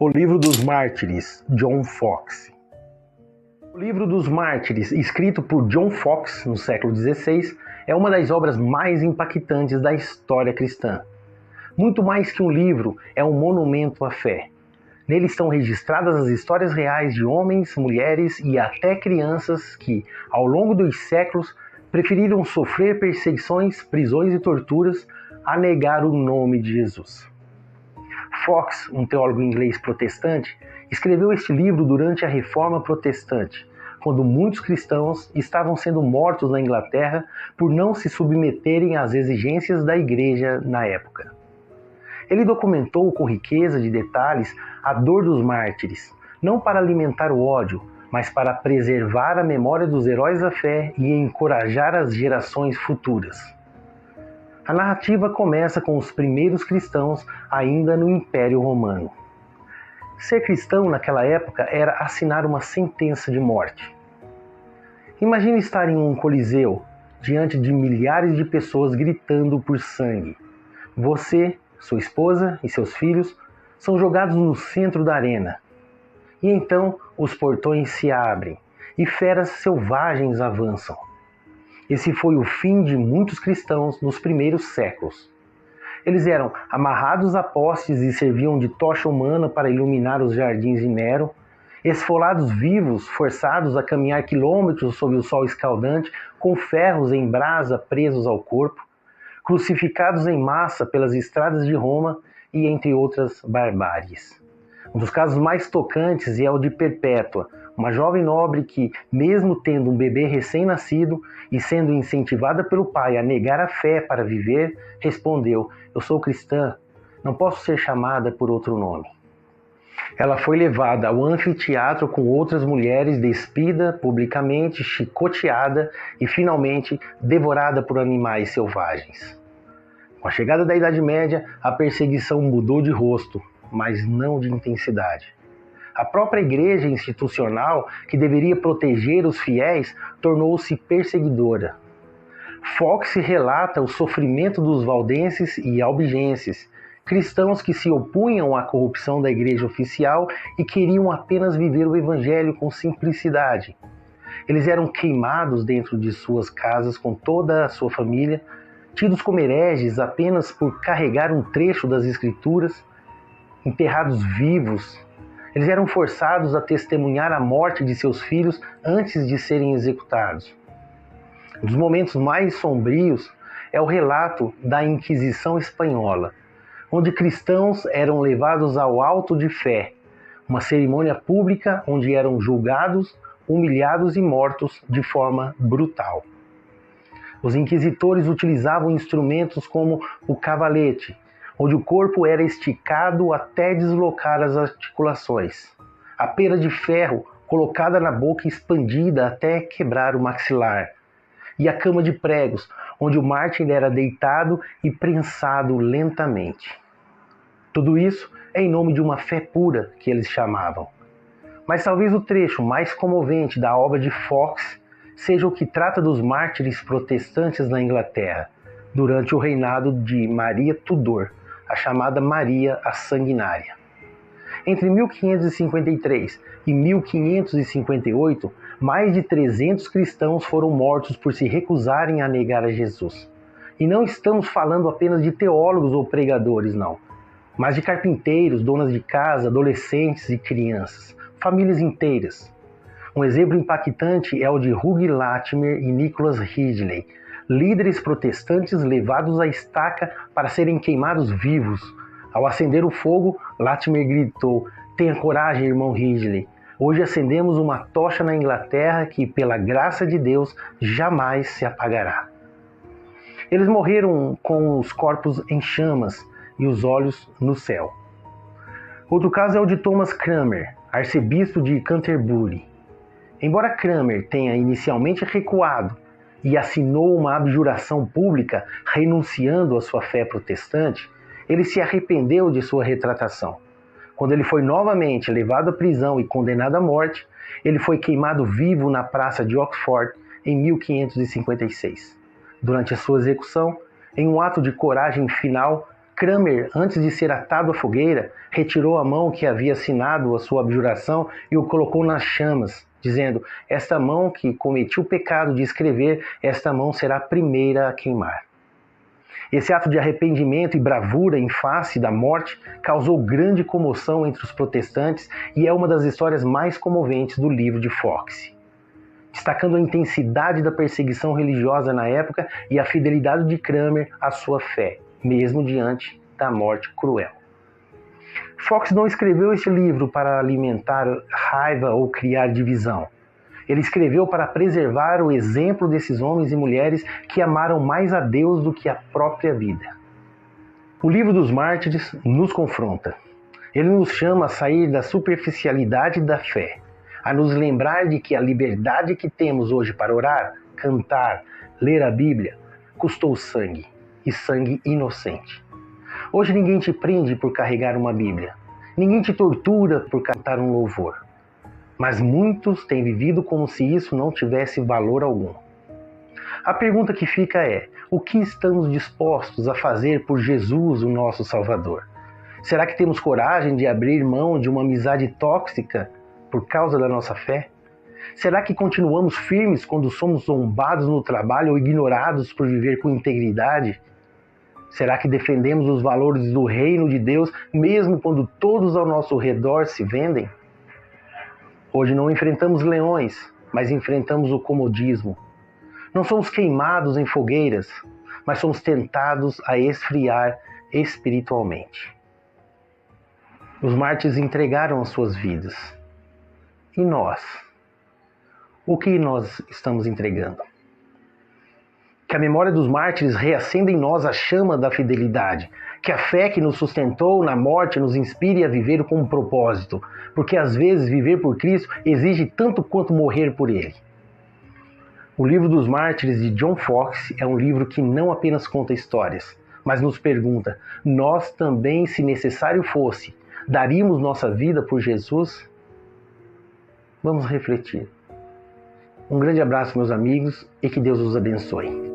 O Livro dos Mártires, John Foxe. O Livro dos Mártires, escrito por John Foxe no século XVI, é uma das obras mais impactantes da história cristã. Muito mais que um livro, é um monumento à fé. Nele estão registradas as histórias reais de homens, mulheres e até crianças que, ao longo dos séculos, preferiram sofrer perseguições, prisões e torturas a negar o nome de Jesus. Foxe, um teólogo inglês protestante, escreveu este livro durante a Reforma Protestante, quando muitos cristãos estavam sendo mortos na Inglaterra por não se submeterem às exigências da igreja na época. Ele documentou com riqueza de detalhes a dor dos mártires, não para alimentar o ódio, mas para preservar a memória dos heróis da fé e encorajar as gerações futuras. A narrativa começa com os primeiros cristãos ainda no Império Romano. Ser cristão naquela época era assinar uma sentença de morte. Imagine estar em um coliseu, diante de milhares de pessoas gritando por sangue. Você, sua esposa e seus filhos são jogados no centro da arena. E então os portões se abrem e feras selvagens avançam. Esse foi o fim de muitos cristãos nos primeiros séculos. Eles eram amarrados a postes e serviam de tocha humana para iluminar os jardins de Nero, esfolados vivos, forçados a caminhar quilômetros sob o sol escaldante, com ferros em brasa presos ao corpo, crucificados em massa pelas estradas de Roma e entre outras barbáries. Um dos casos mais tocantes é o de Perpétua, uma jovem nobre que, mesmo tendo um bebê recém-nascido e sendo incentivada pelo pai a negar a fé para viver, respondeu: "Eu sou cristã, não posso ser chamada por outro nome." Ela foi levada ao anfiteatro com outras mulheres, despida publicamente, chicoteada e finalmente devorada por animais selvagens. Com a chegada da Idade Média, a perseguição mudou de rosto, mas não de intensidade. A própria igreja institucional, que deveria proteger os fiéis, tornou-se perseguidora. Foxe relata o sofrimento dos valdenses e albigenses, cristãos que se opunham à corrupção da igreja oficial e queriam apenas viver o evangelho com simplicidade. Eles eram queimados dentro de suas casas com toda a sua família, tidos como hereges apenas por carregar um trecho das Escrituras, enterrados vivos. Eles eram forçados a testemunhar a morte de seus filhos antes de serem executados. Um dos momentos mais sombrios é o relato da Inquisição Espanhola, onde cristãos eram levados ao auto de fé, uma cerimônia pública onde eram julgados, humilhados e mortos de forma brutal. Os inquisitores utilizavam instrumentos como o cavalete, onde o corpo era esticado até deslocar as articulações. A pera de ferro colocada na boca e expandida até quebrar o maxilar. E a cama de pregos, onde o mártir era deitado e prensado lentamente. Tudo isso é em nome de uma fé pura, que eles chamavam. Mas talvez o trecho mais comovente da obra de Foxe seja o que trata dos mártires protestantes na Inglaterra, durante o reinado de Maria Tudor, a chamada Maria a Sanguinária. Entre 1553 e 1558, mais de 300 cristãos foram mortos por se recusarem a negar a Jesus. E não estamos falando apenas de teólogos ou pregadores, não, mas de carpinteiros, donas de casa, adolescentes e crianças, famílias inteiras. Um exemplo impactante é o de Hugh Latimer e Nicholas Ridley, líderes protestantes levados à estaca para serem queimados vivos. Ao acender o fogo, Latimer gritou: "Tenha coragem, irmão Ridley. Hoje acendemos uma tocha na Inglaterra que, pela graça de Deus, jamais se apagará." Eles morreram com os corpos em chamas e os olhos no céu. Outro caso é o de Thomas Cranmer, arcebispo de Canterbury. Embora Cranmer tenha inicialmente recuado e assinou uma abjuração pública renunciando à sua fé protestante, ele se arrependeu de sua retratação. Quando ele foi novamente levado à prisão e condenado à morte, ele foi queimado vivo na praça de Oxford em 1556. Durante a sua execução, em um ato de coragem final, Cranmer, antes de ser atado à fogueira, retirou a mão que havia assinado a sua abjuração e o colocou nas chamas, dizendo: esta mão que cometi o pecado de escrever, esta mão será a primeira a queimar. Esse ato de arrependimento e bravura em face da morte causou grande comoção entre os protestantes e é uma das histórias mais comoventes do livro de Foxe, destacando a intensidade da perseguição religiosa na época e a fidelidade de Cranmer à sua fé, mesmo diante da morte cruel. Foxe não escreveu este livro para alimentar raiva ou criar divisão. Ele escreveu para preservar o exemplo desses homens e mulheres que amaram mais a Deus do que a própria vida. O livro dos Mártires nos confronta. Ele nos chama a sair da superficialidade da fé, a nos lembrar de que a liberdade que temos hoje para orar, cantar, ler a Bíblia, custou sangue, e sangue inocente. Hoje ninguém te prende por carregar uma Bíblia, ninguém te tortura por cantar um louvor. Mas muitos têm vivido como se isso não tivesse valor algum. A pergunta que fica é: o que estamos dispostos a fazer por Jesus, o nosso Salvador? Será que temos coragem de abrir mão de uma amizade tóxica por causa da nossa fé? Será que continuamos firmes quando somos zombados no trabalho ou ignorados por viver com integridade? Será que defendemos os valores do reino de Deus mesmo quando todos ao nosso redor se vendem? Hoje não enfrentamos leões, mas enfrentamos o comodismo. Não somos queimados em fogueiras, mas somos tentados a esfriar espiritualmente. Os mártires entregaram as suas vidas. E nós? O que nós estamos entregando? Que a memória dos mártires reacenda em nós a chama da fidelidade. Que a fé que nos sustentou na morte nos inspire a viver com um propósito. Porque às vezes viver por Cristo exige tanto quanto morrer por Ele. O livro dos Mártires de John Foxe é um livro que não apenas conta histórias, mas nos pergunta: nós também, se necessário fosse, daríamos nossa vida por Jesus? Vamos refletir. Um grande abraço, meus amigos, e que Deus os abençoe.